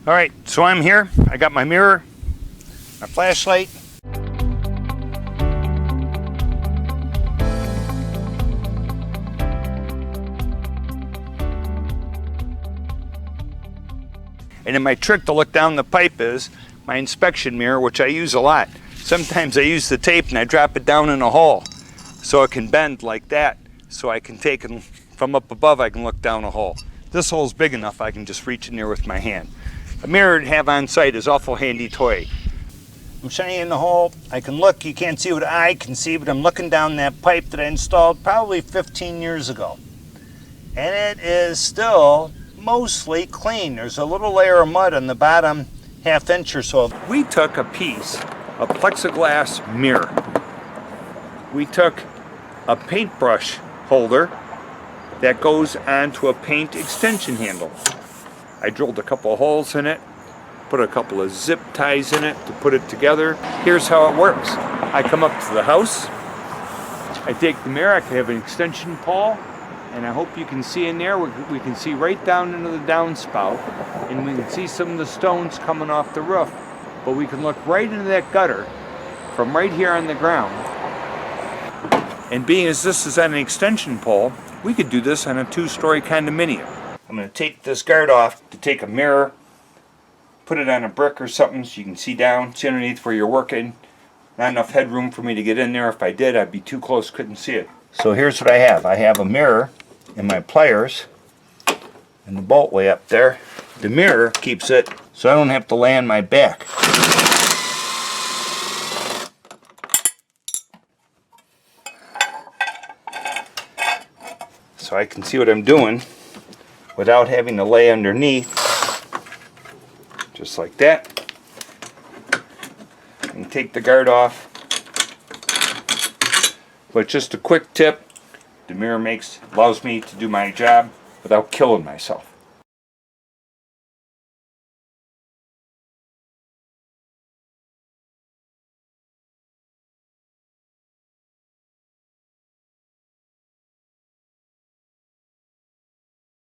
All right, so I'm here. I got my mirror, my flashlight. And then my trick to look down the pipe is my inspection mirror, which I use a lot. Sometimes I use the tape and I drop it down in a hole so it can bend like that. So I can take it from up above, I can look down a hole. This hole's big enough I can just reach in there with my hand. A mirror to have on site is an awful handy toy. I'm shining in the hole, I can look, you can't see what I can see, but I'm looking down that pipe that I installed probably 15 years ago. And it is still mostly clean. There's a little layer of mud on the bottom half inch or so. We took a piece of plexiglass mirror. We took a paintbrush holder that goes onto a paint extension handle. I drilled a couple of holes in it, put a couple of zip ties in it to put it together. Here's how it works. I come up to the house, I take the mirror, I can have an extension pole, and I hope you can see in there, we can see right down into the downspout, and we can see some of the stones coming off the roof, but we can look right into that gutter from right here on the ground. And being as this is on an extension pole, we could do this on a 2-story condominium. I'm going to take this guard off to take a mirror, put it on a brick or something so you can see down, see underneath where you're working. Not enough headroom for me to get in there. If I did, I'd be too close, couldn't see it. So here's what I have. I have a mirror and my pliers and the bolt way up there. The mirror keeps it so I don't have to lay on my back. So I can see what I'm doing without having to lay underneath, just like that. And take the guard off. But just a quick tip, the mirror allows me to do my job without killing myself.